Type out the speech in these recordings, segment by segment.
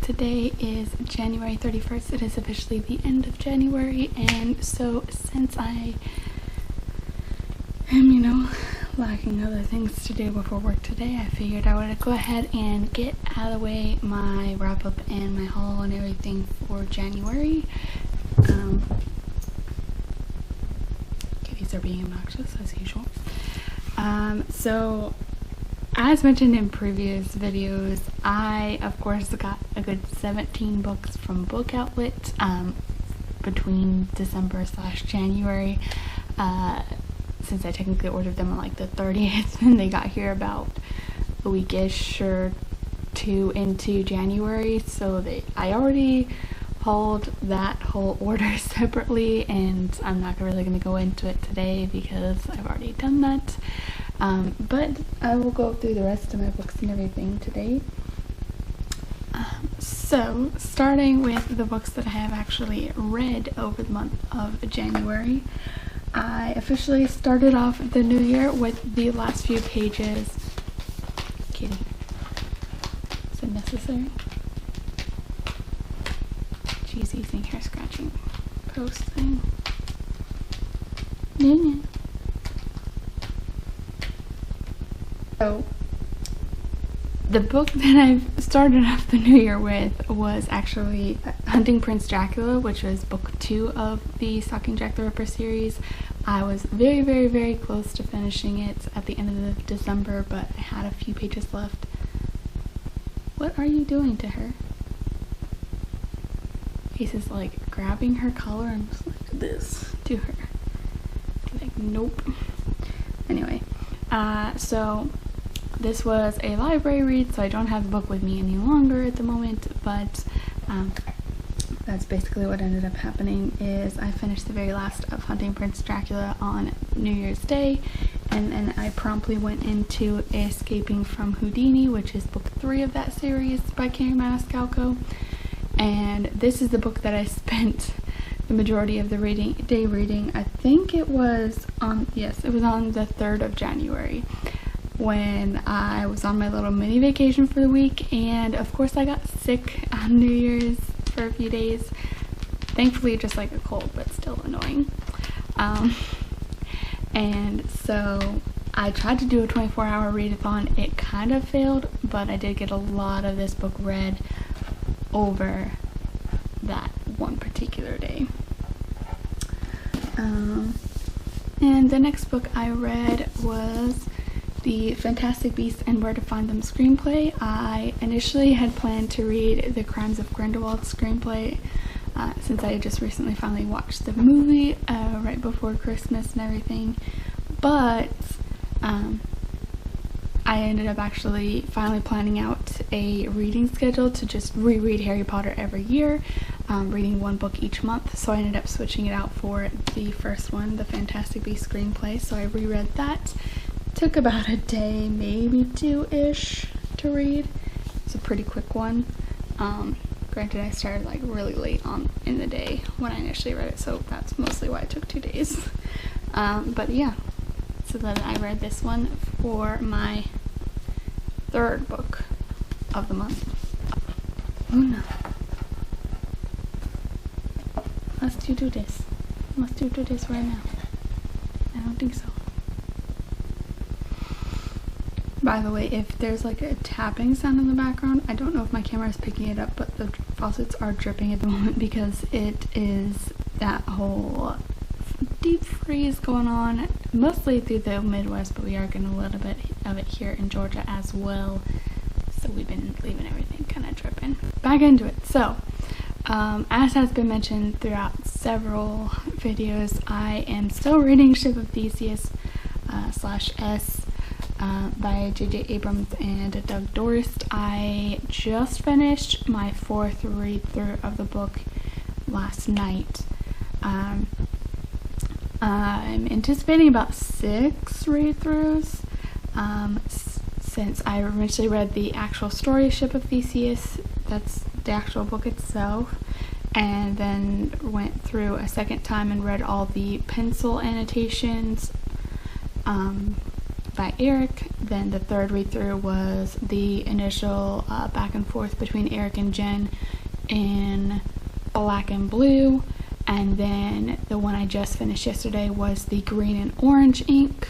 Today is January 31st. It is officially the end of January, and so since I am, lacking other things to do before work today, I figured I would go ahead and get out of the way my wrap up and my haul and everything for January. Kitties are being obnoxious as usual. So as mentioned in previous videos, I of course got a good 17 books from Book Outlet between December/January, since I technically ordered them on like the 30th and they got here about a weekish or two into January, so I already hauled that whole order separately, and I'm not really going to go into it today because I've already done that. But I will go through the rest of my books and everything today. So, starting with the books that I have actually read over the month of January, I officially started off the new year with the last few pages. Kitty, is it necessary? She's using hair scratching post thing. Yeah. So, the book that I've started off the new year with was actually Hunting Prince Dracula, which was book 2 of the Stalking Jack the Ripper series. I was very, very, very close to finishing it at the end of December, but I had a few pages left. What are you doing to her? Ace is like grabbing her collar and just like this to her. Like, nope. Anyway, so this was a library read, so I don't have the book with me any longer at the moment, but that's basically what ended up happening. Is I finished the very last of Hunting Prince Dracula on New Year's Day, and then I promptly went into Escaping from Houdini, which is book 3 of that series by Carrie Maniscalco. And this is the book that I spent the majority of the day reading. I think it was on, yes, it was on the 3rd of January when I was on my little mini vacation for the week, and of course I got sick on New Year's for a few days. Thankfully just like a cold, but still annoying. And so I tried to do a 24-hour readathon. It kind of failed, but I did get a lot of this book read over that one particular day. And the next book I read was The Fantastic Beasts and Where to Find Them screenplay. I initially had planned to read The Crimes of Grindelwald screenplay, since I had just recently finally watched the movie right before Christmas and everything, but I ended up actually finally planning out a reading schedule to just reread Harry Potter every year, reading one book each month. So I ended up switching it out for the first one, The Fantastic Beasts screenplay. So I reread that. Took about a day, maybe 2-ish to read. It's a pretty quick one. Granted, I started like really late on in the day when I initially read it, so that's mostly why it took 2 days. But yeah. So then I read this one for my 3rd book of the month. Oh no. Must you do this? Must you do this right now? I don't think so. By the way, if there's like a tapping sound in the background, I don't know if my camera is picking it up, but the faucets are dripping at the moment because it is that whole deep freeze going on, mostly through the Midwest, but we are getting a little bit of it here in Georgia as well, so we've been leaving everything kind of dripping. Back into it. So as has been mentioned throughout several videos, I am still reading Ship of Theseus /S by J.J. Abrams and Doug Dorst. I just finished my 4th read through of the book last night. I'm anticipating about 6 read-throughs, since I originally read the actual story Ship of Theseus, that's the actual book itself, and then went through a second time and read all the pencil annotations by Eric. then the third read through was the initial back and forth between Eric and Jen in Black and Blue, and then the one I just finished yesterday was the green and orange ink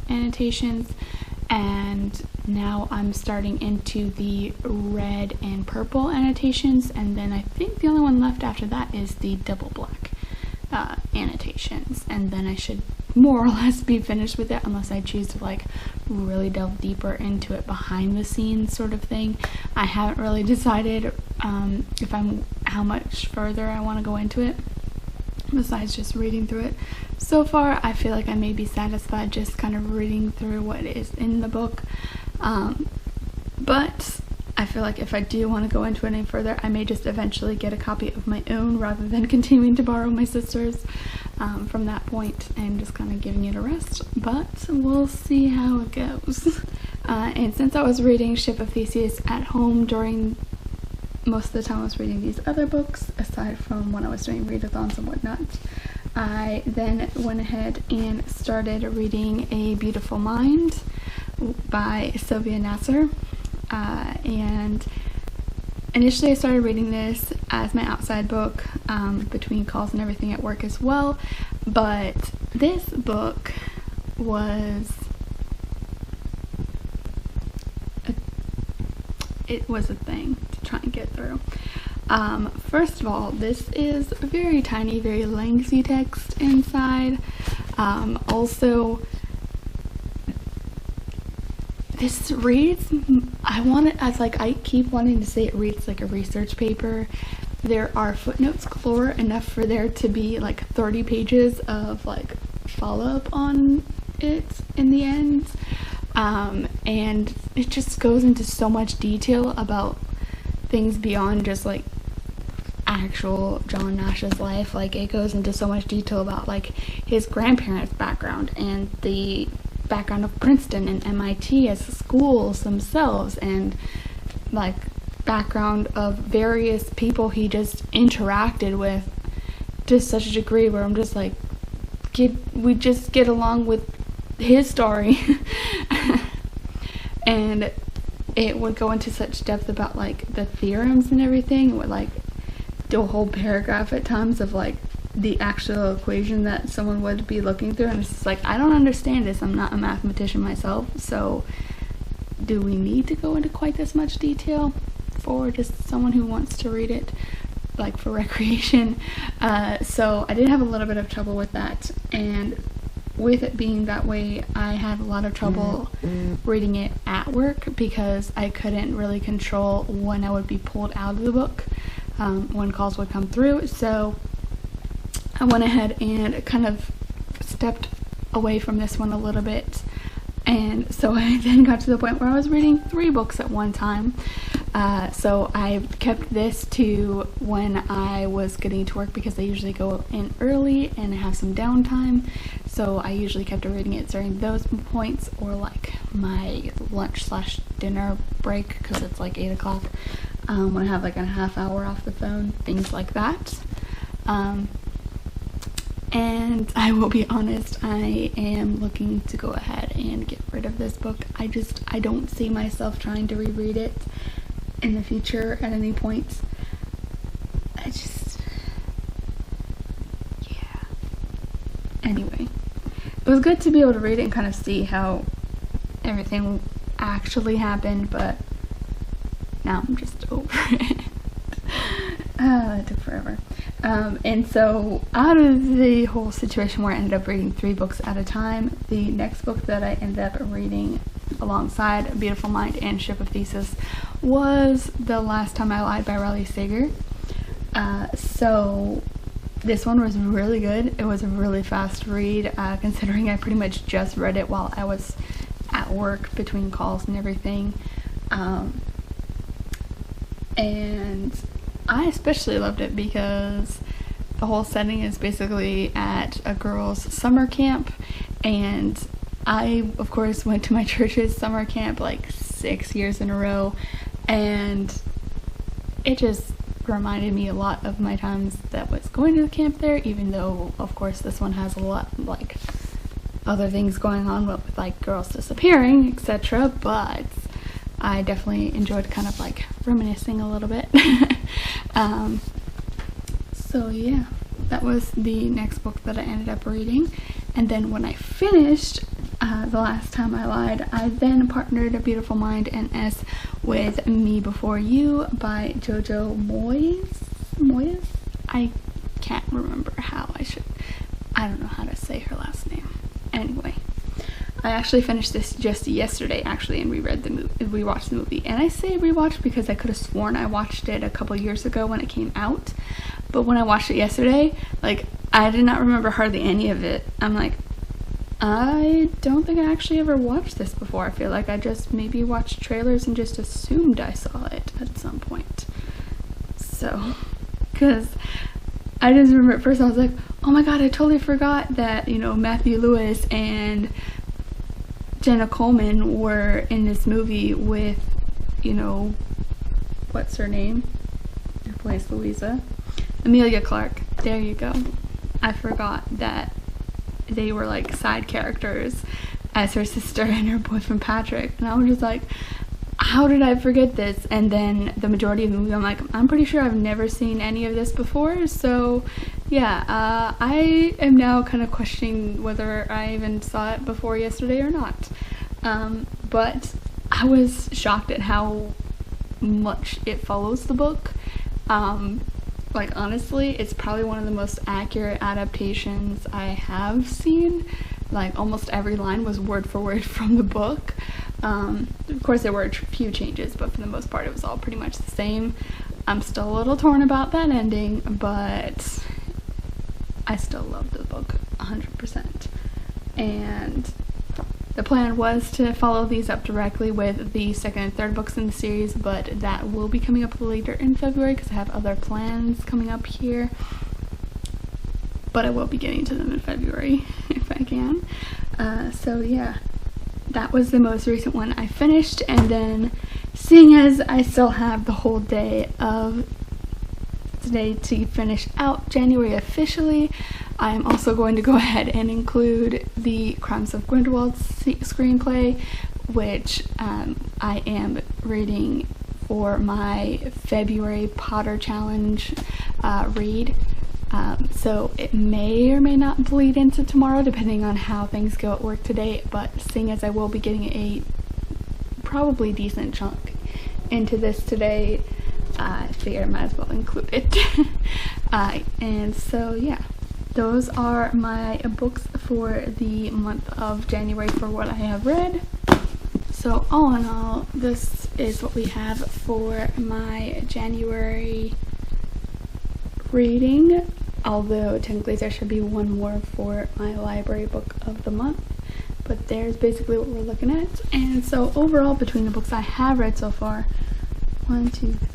annotations, and now I'm starting into the red and purple annotations, and then I think the only one left after that is the double black annotations, and then I should more or less be finished with it, unless I choose to like really delve deeper into it behind the scenes sort of thing. I haven't really decided how much further I want to go into it besides just reading through it. So far I feel like I may be satisfied just kind of reading through what is in the book, but I feel like if I do want to go into it any further, I may just eventually get a copy of my own rather than continuing to borrow my sister's from that point and just kind of giving it a rest, but we'll see how it goes. And since I was reading Ship of Theseus at home during most of the time I was reading these other books, aside from when I was doing readathons and whatnot, I then went ahead and started reading A Beautiful Mind by Sylvia Nasser. And initially I started reading this as my outside book between calls and everything at work as well, but this book was a thing to try and get through. First of all, this is very tiny, very lengthy text inside. Also, this reads, I keep wanting to say it reads like a research paper. There are footnotes galore, enough for there to be like 30 pages of like follow-up on it in the end. And it just goes into so much detail about things beyond just like actual John Nash's life. Like, it goes into so much detail about like his grandparents' background and the background of Princeton and MIT as schools themselves, and like background of various people he just interacted with to such a degree where I'm just like, we just get along with his story. And it would go into such depth about like the theorems and everything. It would like do a whole paragraph at times of like the actual equation that someone would be looking through, and it's just like, I don't understand this. I'm not a mathematician myself, so do we need to go into quite this much detail for just someone who wants to read it like for recreation? So I did have a little bit of trouble with that, and with it being that way, I had a lot of trouble reading it at work because I couldn't really control when I would be pulled out of the book when calls would come through. So I went ahead and kind of stepped away from this one a little bit, and so I then got to the point where I was reading 3 books at one time. So I kept this to when I was getting to work, because I usually go in early and have some downtime, so I usually kept reading it during those points, or like my lunch/dinner break, because it's like 8 o'clock, when I have like a half hour off the phone, things like that. And I will be honest, I am looking to go ahead and get rid of this book. I don't see myself trying to reread it in the future at any point. Yeah. Anyway, it was good to be able to read it and kind of see how everything actually happened, but now I'm just over it. It took forever. And so out of the whole situation where I ended up reading 3 books at a time, the next book that I ended up reading alongside A Beautiful Mind and Ship of Theseus was The Last Time I Lied by Riley Sager. So this one was really good. It was a really fast read, considering I pretty much just read it while I was at work between calls and everything. And I especially loved it because the whole setting is basically at a girls' summer camp, and I, of course, went to my church's summer camp like 6 years in a row, and it just reminded me a lot of my times that was going to the camp there, even though, of course, this one has a lot, like, other things going on with like girls disappearing, etc. But I definitely enjoyed kind of like reminiscing a little bit. So yeah, that was the next book that I ended up reading. And then when I finished The Last Time I Lied, I then partnered A Beautiful Mind and S with Me Before You by Jojo Moyes? I can't remember how I don't know how to say her last name. Anyway, I actually finished this just yesterday actually and rewatched the movie. And I say rewatched because I could have sworn I watched it a couple years ago when it came out. But when I watched it yesterday, like, I did not remember hardly any of it. I'm like, I don't think I actually ever watched this before. I feel like I just maybe watched trailers and just assumed I saw it at some point. So, because I just remember at first I was like, oh my god, I totally forgot that, you know, Matthew Lewis and Jenna Coleman were in this movie with, you know, what's her name? Who plays Louisa? Emilia Clarke. There you go. I forgot that they were like side characters as her sister and her boyfriend Patrick, and I was just like, how did I forget this? And then the majority of the movie I'm like, I'm pretty sure I've never seen any of this before. So yeah, I am now kind of questioning whether I even saw it before yesterday or not. But I was shocked at how much it follows the book. Like, honestly, it's probably one of the most accurate adaptations I have seen. Like, almost every line was word for word from the book. Of course, there were a few changes, but for the most part, it was all pretty much the same. I'm still a little torn about that ending, but I still love the book 100%. And the plan was to follow these up directly with the second and third books in the series, but that will be coming up later in February because I have other plans coming up here. But I will be getting to them in February if I can. So yeah, that was the most recent one I finished. And then, seeing as I still have the whole day of today to finish out January officially, I am also going to go ahead and include the Crimes of Grindelwald screenplay, which I am reading for my February Potter Challenge read. So it may or may not bleed into tomorrow depending on how things go at work today, but seeing as I will be getting a probably decent chunk into this today, I figured I might as well include it. And so yeah, those are my books for the month of January for what I have read. So all in all, this is what we have for my January reading, although technically there should be one more for my library book of the month, but there's basically what we're looking at. And so overall, between the books I have read so far, 1, 2, 3, 4, 5.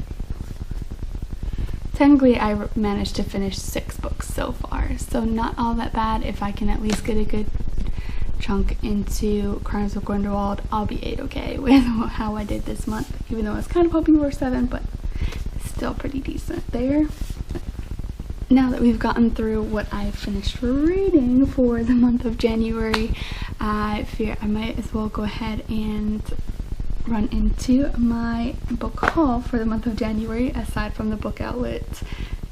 Technically I managed to finish 6 books so far, so not all that bad. If I can at least get a good chunk into Crimes of Grindelwald, I'll be A-okay with how I did this month, even though I was kind of hoping for 7, but still pretty decent there. Now that we've gotten through what I finished reading for the month of January, I fear I might as well go ahead and run into my book haul for the month of January, aside from the book outlet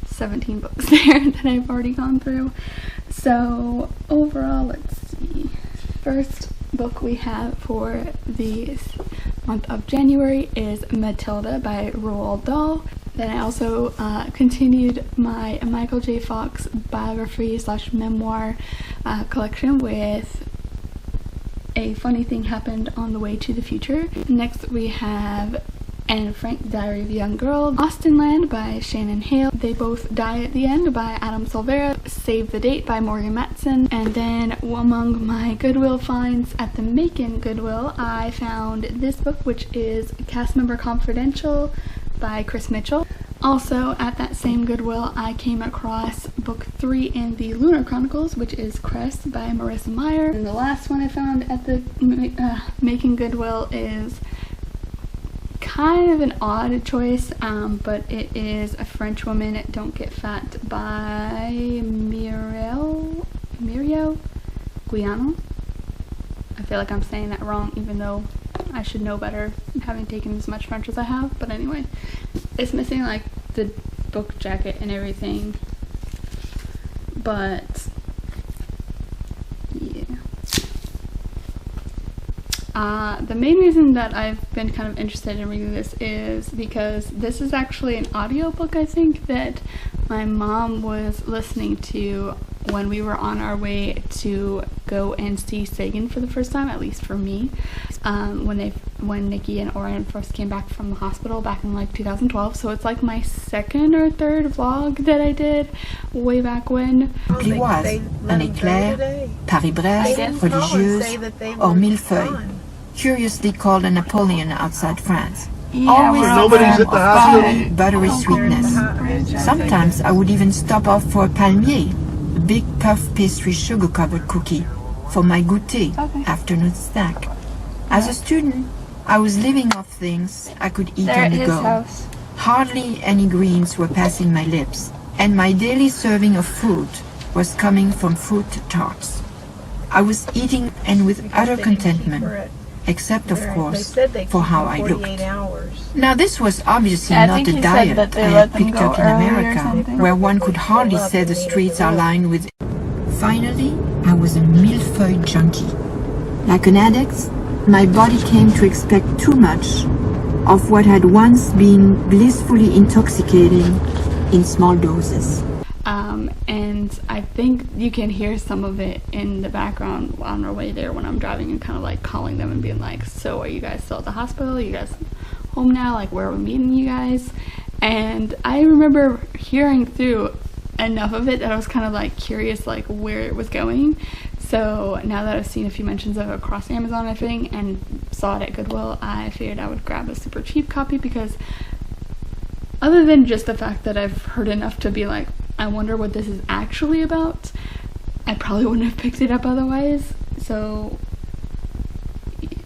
17 books there that I've already gone through. So overall, let's see. First book we have for the month of January is Matilda by Roald Dahl. Then I also continued my Michael J. Fox biography / memoir collection with A Funny Thing Happened on the Way to the Future. Next we have Anne Frank, Diary of a Young Girl, Austenland by Shannon Hale, They Both Die at the End by Adam Silvera, Save the Date by Morgan Matson, and then among my Goodwill finds at the Macon Goodwill, I found this book, which is Cast Member Confidential by Chris Mitchell. Also at that same Goodwill, I came across book 3 in the Lunar Chronicles, which is Crest by Marissa Meyer. And the last one I found at the Macon Goodwill is kind of an odd choice, but it is A French Woman Don't Get Fat by Muriel Guyano. I feel like I'm saying that wrong, even though I should know better, having taken as much French as I have. But anyway, it's missing like the book jacket and everything. But yeah. The main reason that I've been kind of interested in reading this is because this is actually an audiobook, I think, that my mom was listening to when we were on our way to go and see Sagan for the first time, at least for me, when Nikki and Oren first came back from the hospital back in like 2012. So it's like my second or third vlog that I did way back when. Plivoise, un éclair, Paris-Brest, religieuse, or millefeuille, curiously called a Napoleon outside France. Always a Nobody's form at the of hospital. chewy, buttery sweetness. Sometimes I would even stop off for a palmier, a big puff pastry sugar-covered cookie, for my goûter, afternoon snack. As a student, I was living off things I could eat on the go. Hardly any greens were passing my lips, and my daily serving of fruit was coming from fruit tarts. I was eating and with utter contentment, except of course for how I looked. Now this was obviously not the diet I had picked up in America, where one could hardly say the streets are lined with. Finally, I was a millefeuille junkie. Like an addict, my body came to expect too much of what had once been blissfully intoxicating in small doses. And I think you can hear some of it in the background on our way there when I'm driving and kind of like calling them and being like, so are you guys still at the hospital? Are you guys home now? Like, where are we meeting you guys? And I remember hearing through enough of it that I was kind of like curious like where it was going. So now that I've seen a few mentions of it across Amazon, I think, and saw it at Goodwill, I figured I would grab a super cheap copy, because other than just the fact that I've heard enough to be like, I wonder what this is actually about, I probably wouldn't have picked it up otherwise. So yeah.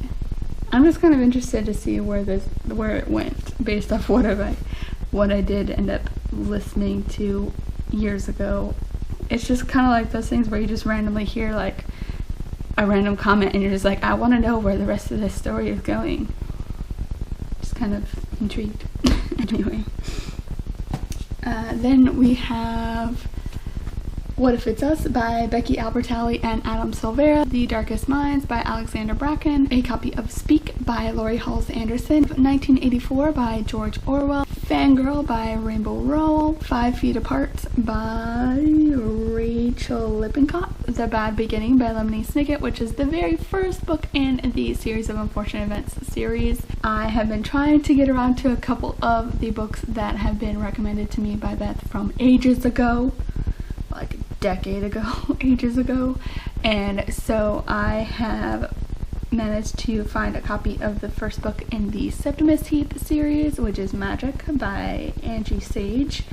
I'm just kind of interested to see where it went based off what I did end up listening to years ago. It's just kind of like those things where you just randomly hear like a random comment and you're just like, I want to know where the rest of this story is going. Just kind of intrigued. Anyway. Then we have What If It's Us by Becky Albertalli and Adam Silvera, The Darkest Minds by Alexander Bracken, a copy of Speak by Laurie Halls Anderson, 1984 by George Orwell, Fangirl by Rainbow Rowell, 5 Feet Apart by Rachel Lippincott, The Bad Beginning by Lemony Snicket, which is the very first book in the Series of Unfortunate Events series. I have been trying to get around to a couple of the books that have been recommended to me by Beth from ages ago, like a decade ago, ages ago, and so I have managed to find a copy of the first book in the Septimus Heath series, which is Magic by Angie Sage.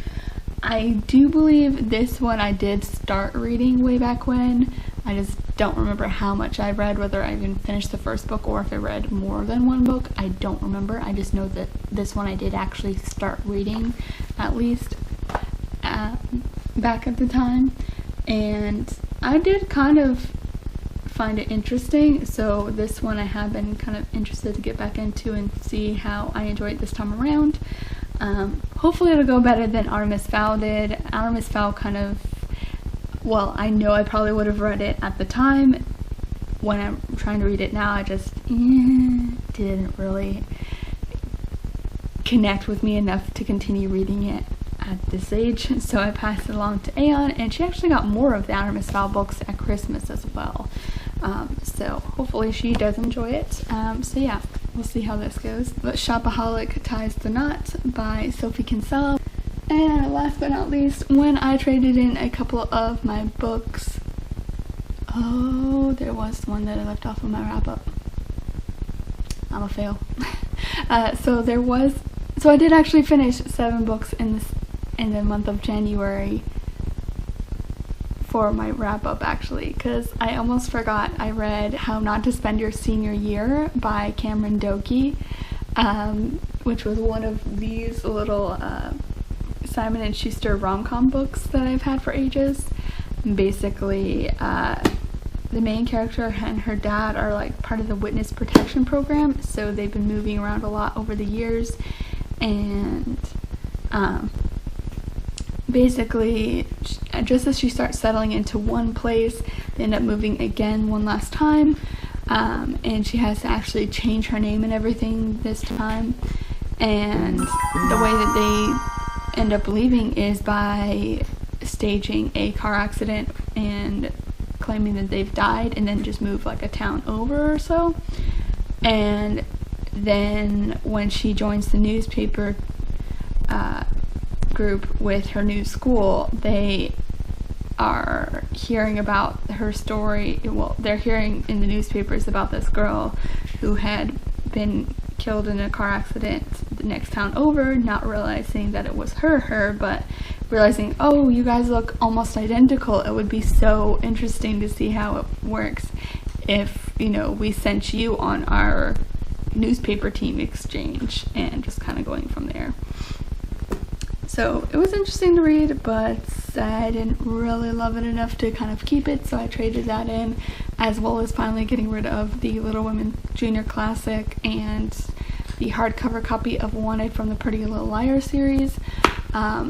I do believe this one I did start reading way back when. I just don't remember how much I read, whether I even finished the first book or if I read more than one book. I don't remember. I just know that this one I did actually start reading, at least back at the time, and I did kind of find it interesting, so this one I have been kind of interested to get back into and see how I enjoy it this time around. Hopefully it'll go better than Artemis Fowl did. Artemis Fowl kind of, well, I know I probably would have read it at the time. When I'm trying to read it now, I just didn't really connect with me enough to continue reading it at this age, so I passed it along to Aeon, and she actually got more of the Artemis Fowl books at Christmas as well. So hopefully she does enjoy it. So yeah, we'll see how this goes. But Shopaholic Ties the Knot by Sophie Kinsella. And last but not least, when I traded in a couple of my books, there was one that I left off of my wrap-up. I'm a fail. So I did actually finish 7 books in the month of January for my wrap-up, actually, because I almost forgot. I read How Not to Spend Your Senior Year by Cameron Doki, which was one of these little Simon & Schuster rom-com books that I've had for ages. Basically, the main character and her dad are like part of the witness protection program, so they've been moving around a lot over the years, and basically just as she starts settling into one place, they end up moving again one last time, and she has to actually change her name and everything this time, and the way that they end up leaving is by staging a car accident and claiming that they've died, and then just move like a town over or so. And then when she joins the newspaper group with her new school, they are hearing about her story. Well, they're hearing in the newspapers about this girl who had been killed in a car accident the next town over, not realizing that it was her, but realizing, oh, you guys look almost identical. It would be so interesting to see how it works if, you know, we sent you on our newspaper team exchange, and just kind of going from there. So it was interesting to read, but I didn't really love it enough to kind of keep it, so I traded that in, as well as finally getting rid of the Little Women Junior Classic and the hardcover copy of Wanted from the Pretty Little Liars series.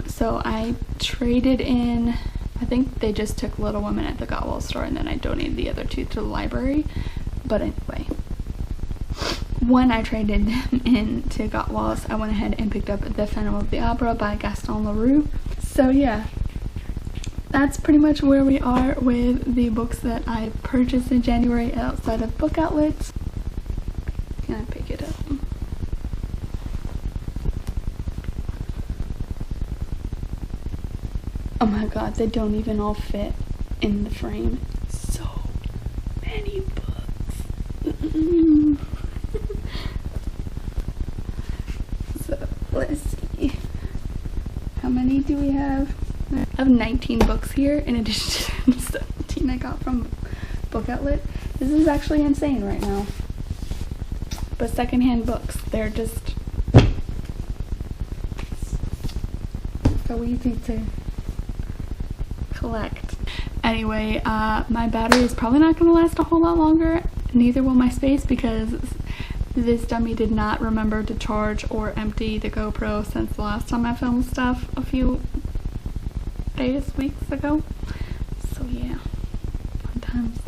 So I traded in, I think they just took Little Women at the Goodwill store, and then I donated the other two to the library. But anyway, when I traded them in to Goodwill's, I went ahead and picked up The Phantom of the Opera by Gaston Leroux. So yeah, that's pretty much where we are with the books that I purchased in January outside of book outlets. Can I pick it up? Oh my god, they don't even all fit in the frame. So many books. So let's see. How many do we have? I have 19 books here in addition to the 17 I got from Book Outlet. This is actually insane right now. But secondhand books, they're just so easy to collect. Anyway, my battery is probably not going to last a whole lot longer, neither will my space, because this dummy did not remember to charge or empty the GoPro since the last time I filmed stuff a few weeks ago. So yeah, fun times.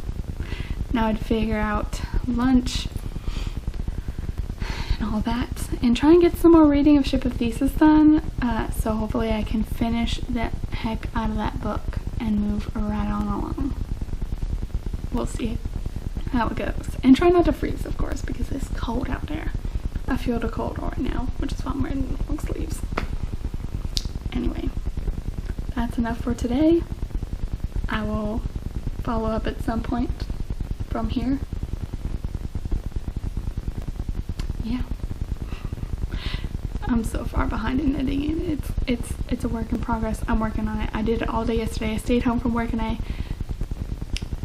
Now I'd figure out lunch and all that, and try and get some more reading of Ship of Theseus done, so hopefully I can finish the heck out of that book and move right on along. We'll see how it goes. And try not to freeze, of course, because it's cold out there. I feel the cold right now, which is why I'm wearing long sleeves. Anyway, that's enough for today. I will follow up at some point from here. Yeah. I'm so far behind in editing, and it's a work in progress. I'm working on it. I did it all day yesterday. I stayed home from work and I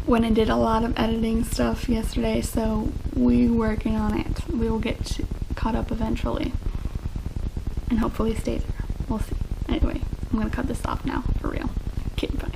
went and did a lot of editing stuff yesterday, so we're working on it. We will get caught up eventually and hopefully stay there. We'll see. Anyway, I'm gonna cut this off now for real. Okay, bye.